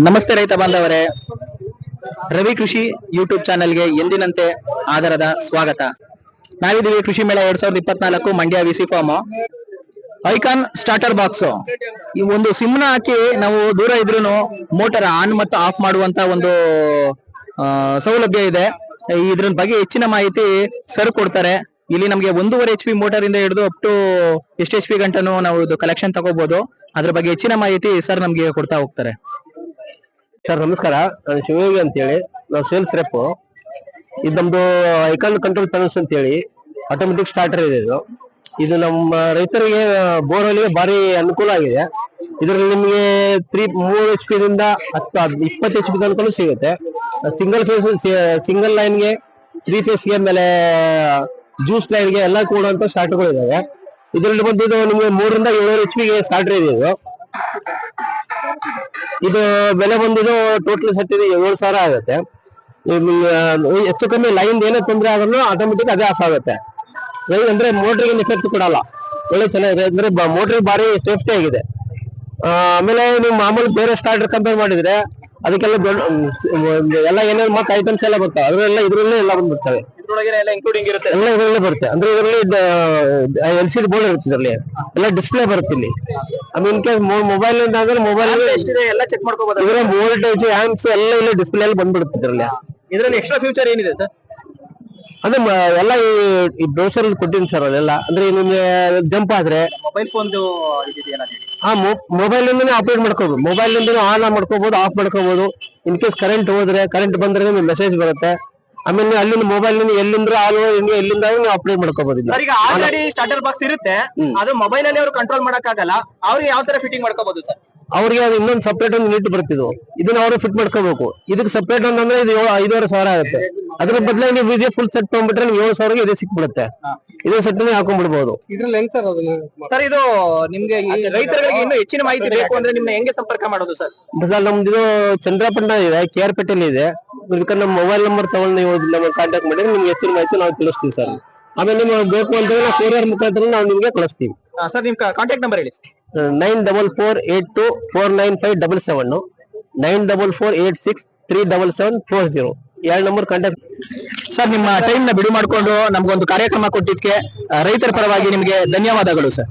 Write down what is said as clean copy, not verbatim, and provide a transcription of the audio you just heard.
ನಮಸ್ತೆ ರೈತ ಬಾಂಧವರೇ, ರವಿ ಕೃಷಿ ಯೂಟ್ಯೂಬ್ ಚಾನೆಲ್ಗೆ ಎಂದಿನಂತೆ ಆದರದ ಸ್ವಾಗತ. ನಾವಿದ್ದೀವಿ ಕೃಷಿ ಮೇಳ 2024 Mandya VC farm. Icon starter box, ಈ ಒಂದು ಸಿಮ್ನ ಹಾಕಿ ನಾವು ದೂರ ಇದ್ರೂ ಮೋಟರ್ ಆನ್ ಮತ್ತು ಆಫ್ ಮಾಡುವಂತ ಒಂದು ಸೌಲಭ್ಯ ಇದೆ. ಇದ್ರ ಬಗ್ಗೆ ಹೆಚ್ಚಿನ ಮಾಹಿತಿ ಸರ್ ಕೊಡ್ತಾರೆ. ಇಲ್ಲಿ ನಮಗೆ 1.5 HP ಮೋಟರ್ ಇಂದ ಹಿಡಿದು ಅಪ್ ಟು ಎಷ್ಟು HP ಗಂಟನು ನಾವು ಇದು ಕಲೆಕ್ಷನ್ ತಗೋಬಹುದು. ಅದ್ರ ಬಗ್ಗೆ ಹೆಚ್ಚಿನ ಮಾಹಿತಿ ಸರ್ ನಮ್ಗೆ ಕೊಡ್ತಾ ಹೋಗ್ತಾರೆ. ಸರ್ ನಮಸ್ಕಾರ, ನಾನು ಶಿವಯೋಗಿ ಅಂತ ಹೇಳಿ, ನಾವು ಸೇಲ್ಸ್ ರೆಪ್. ಇದು ನಮ್ದು ಐಕಾನ್ ಕಂಟ್ರೋಲ್ ಪ್ಯಾನಲ್ಸ್ ಅಂತ ಹೇಳಿ ಆಟೋಮೆಟಿಕ್ ಸ್ಟಾರ್ಟರ್ ಇದೆ. ಇದು ನಮ್ಮ ರೈತರಿಗೆ ಬೋರ್ವೆಲ್ಗೆ ಭಾರಿ ಅನುಕೂಲ ಆಗಿದೆ. ಇದರಲ್ಲಿ ನಿಮಗೆ 3 HP ದಿಂದ 20 HP ತನಕ ಸಿಗುತ್ತೆ. ಸಿಂಗಲ್ ಲೈನ್ಗೆ 3 ಫೇಸ್ಗೆ ಮೇಲೆ ಜ್ಯೂಸ್ ಲೈನ್ಗೆ ಎಲ್ಲ ಕೊಡುವಂತ ಸ್ಟಾರ್ಟರ್ಗಳು ಇದಾವೆ. ಇದರಲ್ಲಿ ಬಂದಿದ್ದು ನಿಮಗೆ 3 ರಿಂದ 7 HP ಗೆ ಸ್ಟಾರ್ಟರ್ ಇದೆ. ಇದು ಬೆಲೆ ಬಂದಿದ್ದು ಟೋಟಲ್ ಸೆಟ್ ಇದೆ 7,000 ಆಗುತ್ತೆ. ಹೆಚ್ಚು ಕಮ್ಮಿ ಲೈನ್ ಏನೇ ತೊಂದರೆ ಆದ್ರೂ ಆಟೋಮೆಟಿಕ್ ಅದೇ ಆಫ್ ಆಗುತ್ತೆ. ಅಂದ್ರೆ ಮೋಟ್ರಿಗೆ ಎಫೆಕ್ಟ್ ಕೊಡಲ್ಲ. ಒಳ್ಳೆ ಚೆನ್ನಾಗಿದೆ, ಅಂದ್ರೆ ಮೋಟ್ರಿಗೆ ಭಾರಿ ಸೇಫ್ಟಿ ಆಗಿದೆ. ಆಮೇಲೆ ನೀವು ಮಾಮೂಲಿ ಬೇರೆ ಸ್ಟಾರ್ಟರ್ ಕಂಪೇರ್ ಮಾಡಿದ್ರೆ ಅದಕ್ಕೆಲ್ಲ ದೊಡ್ಡ ಎಲ್ಲ ಏನೇನು ಮತ್ತೆ ಐಟಮ್ಸ್ ಎಲ್ಲ ಬರ್ತವೆ, ಅದರಲ್ಲ ಇದ್ರಲ್ಲೇ ಎಲ್ಲ ಬಂದ್ಬಿಡ್ತವೆ. ಎಲ್ಲ ಇದರಲ್ಲೇ ಬರುತ್ತೆ. ಅಂದ್ರೆ ಇದರಲ್ಲಿ LCD ಬೋರ್ಡ್ ಇರುತ್ತೆ, ಇದರಲ್ಲಿ ಎಲ್ಲ ಡಿಸ್ಪ್ಲೇ ಬರುತ್ತೆ. ಇಲ್ಲಿ ಇನ್ ಕೇಸ್ ಮೊಬೈಲ್ ಅಂದ್ರೆ ಮೊಬೈಲ್ ಎಲ್ಲ ಚೆಕ್ ಮಾಡ್ಕೋಬಹುದು. ಇದರ ವೋಲ್ಟೇಜ್ ಆಂಪ್ಸ್ ಎಲ್ಲ ಇಲ್ಲಿ ಡಿಸ್ಪ್ಲೇ ಅಲ್ಲಿ ಬಂದ್ಬಿಡುತ್ತೆ. ಇದರಲ್ಲಿ ಎಕ್ಸ್ಟ್ರಾ ಫ್ಯೂಚರ್ ಏನಿದೆ ಸರ್? ಅಂದ್ರೆ ಎಲ್ಲ ಈ ಬ್ರೌಸರ್ ಕೊಟ್ಟಿದ್ದೀನಿ ಸರ್. ಅಲ್ಲೆಲ್ಲ ಅಂದ್ರೆ ನಿಮ್ಗೆ ಜಂಪ್ ಆದ್ರೆ ಮೊಬೈಲ್ ಫೋನ್ ಮೊಬೈಲ್ ಇಂದಾನೆ ಆಪರೇಟ್ ಮಾಡ್ಕೋಬಹುದು. ಮೊಬೈಲ್ ಇಂದ ಆನ್ ಮಾಡ್ಕೋಬಹುದು, ಆಫ್ ಮಾಡ್ಕೋಬಹುದು. ಇನ್ ಕೇಸ್ ಕರೆಂಟ್ ಹೋದ್ರೆ, ಕರೆಂಟ್ ಬಂದ್ರೆ ನಿಮ್ಗೆ ಮೆಸೇಜ್ ಬರುತ್ತೆ. ಆಮೇಲೆ ಅಲ್ಲಿಂದ ಮೊಬೈಲ್ ಎಲ್ಲಿಂದ ಎಲ್ಲಿಂದ ಆಪರೇಟ್ ಮಾಡ್ಕೋಬಹುದು. ಈಗ ಆಲ್ರೆಡಿ ಸ್ಟಾರ್ಟರ್ ಬಾಕ್ಸ್ ಇರುತ್ತೆ, ಅದು ಮೊಬೈಲ್ ಅಲ್ಲಿ ಅವರು ಕಂಟ್ರೋಲ್ ಮಾಡಕ್ಕಾಗಲ್ಲ. ಅವ್ರಿಗೆ ಯಾವ ತರ ಫಿಟ್ಟಿಂಗ್ ಮಾಡ್ಕೋಬಹುದು ಸರ್? ಅವ್ರಿಗೆ ಅದು ಇನ್ನೊಂದು ಸಪ್ರೇಟ್ ಒಂದು ನೀಟ್ ಬರ್ತಿದ್ವು, ಇದನ್ನ ಅವರು ಫಿಟ್ ಮಾಡ್ಕೋಬೇಕು. ಇದಕ್ಕೆ ಸಪ್ರೇಟ್ ಅಂದ್ರೆ ಇದು 5,500 ಆಗುತ್ತೆ. ಅದ್ರ ಬದಲಾಗಿ ನೀವು ಇದೇ ಫುಲ್ ಸೆಟ್ ತಗೊಂಡ್ಬಿಟ್ರೆ ನೀವು 7,000ಗೆ ಇದೇ ಸಿಕ್ಬಿಡುತ್ತೆ. ಇದೇ ಸೆಟ್ ಹಾಕೊಂಡ್ಬಿಡ್ಬಹುದು. ಇದ್ರಲ್ಲಿ ಹೆಂಗ್ ಸರ್ ಸರ್ ಇದು ನಿಮ್ಗೆ ರೈತರಿಗೆ ಇನ್ನೂ ಹೆಚ್ಚಿನ ಮಾಹಿತಿ ಬೇಕು ಅಂದ್ರೆ ನಿಮ್ನ ಹೆಂಗೆ ಸಂಪರ್ಕ ಮಾಡೋದು ಸರ್? ನಮ್ದು ಇದು ಚಂದ್ರಪಟ್ಟಣ ಇದೆ, KR ಪೇಟೆಯಲ್ಲಿ ಇದೆ. ನಮ್ಮ ಮೊಬೈಲ್ ನಂಬರ್ ತಗೊಂಡು ನೀವು ನಮ್ಮ ಕಾಂಟ್ಯಾಕ್ಟ್ ಮಾಡಿದ್ರೆ ನಿಮ್ಗೆ ಹೆಚ್ಚಿನ ಮಾಹಿತಿ ನಾವು ತಿಳಿಸ್ತೀವಿ ಸರ್. ಆಮೇಲೆ ನಿಮ್ಗೆ ಬೇಕು ಅಂತಂದ್ರೆ ನಾವು ಕೊರಿಯರ್ ಮುಖಾಂತರ ನಾವು ನಿಮ್ಗೆ ಕಳಿಸ್ತೀವಿ. ಸರ್ ನಿಮ್ ಕಾಂಟ್ಯಾಕ್ಟ್ ನಂಬರ್ ಹೇಳಿ. 9448249577 9448637740 2 ನಂಬರ್ ಕಾಂಟ್ಯಾಕ್ಟ್. ಸರ್ ನಿಮ್ಮ ಟೈಮ್ ನ ಬಿಡು ಮಾಡಿಕೊಂಡು ನಮ್ಗೊಂದು ಕಾರ್ಯಕ್ರಮ ಕೊಟ್ಟಿದ್ದಕ್ಕೆ ರೈತರ ಪರವಾಗಿ ನಿಮಗೆ ಧನ್ಯವಾದಗಳು ಸರ್.